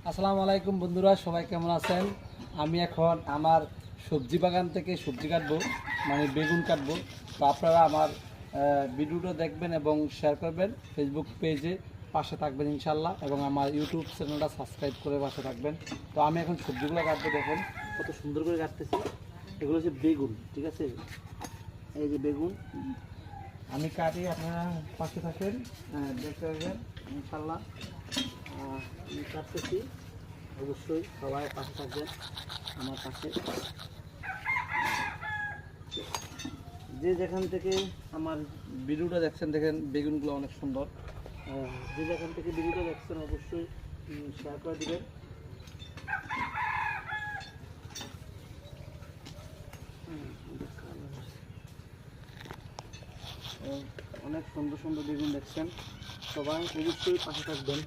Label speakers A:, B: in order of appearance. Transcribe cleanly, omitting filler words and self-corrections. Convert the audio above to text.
A: আসসালামু আলাইকুম বন্ধুরা, সবাই কেমন আছেন? আমি এখন আমার সবজি বাগান থেকে সবজি কাটবো, মানে বেগুন কাটবো। তো আপনারা আমার ভিডিওটা দেখবেন এবং শেয়ার করবেন, ফেসবুক পেজে পাশে থাকবেন ইনশাল্লাহ, এবং আমার ইউটিউব চ্যানেলটা সাবস্ক্রাইব করে পাশে থাকবেন। তো আমি এখন সবজিগুলো কাটবো, দেখেন কত সুন্দর করে কাটতেছি। এগুলো হচ্ছে বেগুন, ঠিক আছে? এই যে বেগুন আমি কাটি, আপনারা পাশে থাকেন, দেখতে পাবেন ইনশাল্লাহ। আমি কাটতেছি, অবশ্যই সবাই পাশে থাকবেন আমার পাশে। যে যেখান থেকে আমার ভিডিওটা দেখছেন, দেখেন বেগুনগুলো অনেক সুন্দর। যে যেখান থেকে ভিডিওটা দেখছেন অবশ্যই শেয়ার করে দিবেন। অনেক সুন্দর সুন্দর বেগুন দেখছেন, সবাই অবশ্যই পাশে থাকবেন।